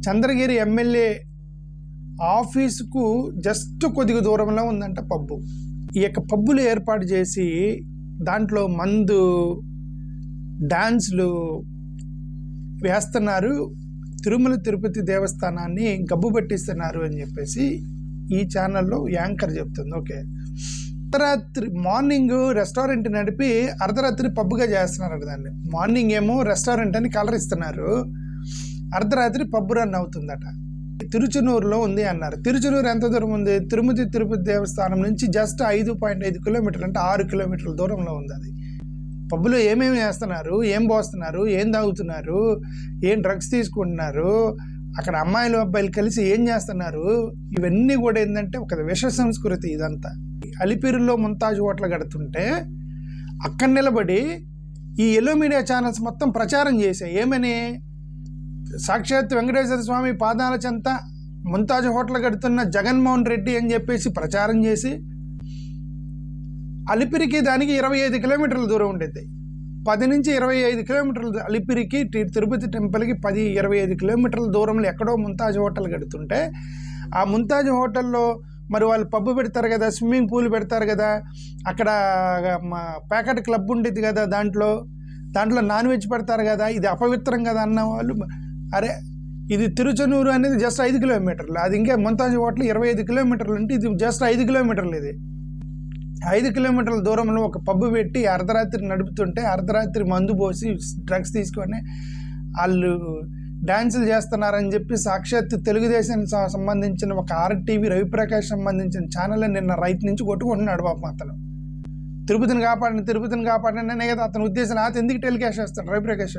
Chandragiri MLA ఆఫీసుకు just కొద్దిగా దూరంలో ఉందంట పబ్బు. ఈ యొక్క పబ్బులు ఏర్పాటు చేసి దాంట్లో మందు, డాన్సులు వేస్తున్నారు, తిరుమల తిరుపతి దేవస్థానాన్ని గబ్బు పట్టిస్తున్నారు అని చెప్పేసి ఈ ఛానల్లో యాంకర్ చెప్తుంది. ఓకే, అర్ధరాత్రి మార్నింగ్ రెస్టారెంట్ నడిపి అర్ధరాత్రి పబ్బుగా చేస్తున్నారు దాన్ని. మార్నింగ్ ఏమో రెస్టారెంట్ అని కలర్ ఇస్తున్నారు, అర్ధరాత్రి పబ్బు రన్ అవుతుందట. తిరుచునూరులో ఉంది అన్నారు. తిరుచునూరు ఎంత దూరం ఉంది? తిరుమతి తిరుపతి దేవస్థానం నుంచి జస్ట్ 5.5 కిలోమీటర్లు, అంటే 6 కిలోమీటర్ల దూరంలో ఉంది అది. పబ్బులో ఏమేమి చేస్తున్నారు, ఏం పోస్తున్నారు, ఏం తాగుతున్నారు, ఏం డ్రగ్స్ తీసుకుంటున్నారు, అక్కడ అమ్మాయిలు అబ్బాయిలు కలిసి ఏం చేస్తున్నారు, ఇవన్నీ కూడా ఏంటంటే ఒక విష సంస్కృతి ఇదంతా. అలిపిరిలో ముంతాజ్ హోటల్ కడుతుంటే అక్కడ నిలబడి ఈ ఎల్లో మీడియా ఛానల్స్ మొత్తం ప్రచారం చేశాయి. ఏమని? సాక్షాత్ వెంకటేశ్వర స్వామి పాదాల చెంత ముంతాజ్ హోటల్ కడుతున్న జగన్మోహన్ రెడ్డి అని చెప్పేసి ప్రచారం చేసి, అలిపిరికి దానికి 25 కిలోమీటర్ల దూరం ఉండేది. 10 నుంచి 25 కిలోమీటర్లు అలిపిరికి, తిరుపతి టెంపుల్కి 10-25 కిలోమీటర్ల దూరంలో ఎక్కడో ముంతాజ్ హోటల్ కడుతుంటే, ఆ ముంతాజ్ హోటల్లో మరి వాళ్ళు పబ్బు పెడతారు కదా, స్విమ్మింగ్ పూల్ పెడతారు కదా, అక్కడ ప్యాకెట్ క్లబ్ ఉండేది కదా, దాంట్లో నాన్ వెజ్ పెడతారు కదా, ఇది అపవిత్రం కదా అన్న వాళ్ళు, అరే ఇది తిరుచనూరు అనేది జస్ట్ 5 కిలోమీటర్లు, అది ఇంకా ముంతాజ్ హోటల్ 25 కిలోమీటర్లు అంటే ఇది జస్ట్ 5 కిలోమీటర్లు. ఇది 5 కిలోమీటర్ల దూరంలో ఒక పబ్బు పెట్టి అర్ధరాత్రి నడుపుతుంటే, అర్ధరాత్రి మందు పోసి డ్రగ్స్ తీసుకొని వాళ్ళు డ్యాన్సులు చేస్తున్నారని చెప్పి సాక్షాత్ తెలుగుదేశానికి సంబంధించిన ఒక RTV రవిప్రకాష్ సంబంధించిన ఛానల్ నిన్న రైట్ నుంచి కొట్టుకుంటున్నాడు పాపం. అతను తిరుపతిని కాపాడండి అనే కదా అతని ఉద్దేశం. అతను ఎందుకు టెలికాస్ట్ చేస్తాడు రవిప్రకాష్?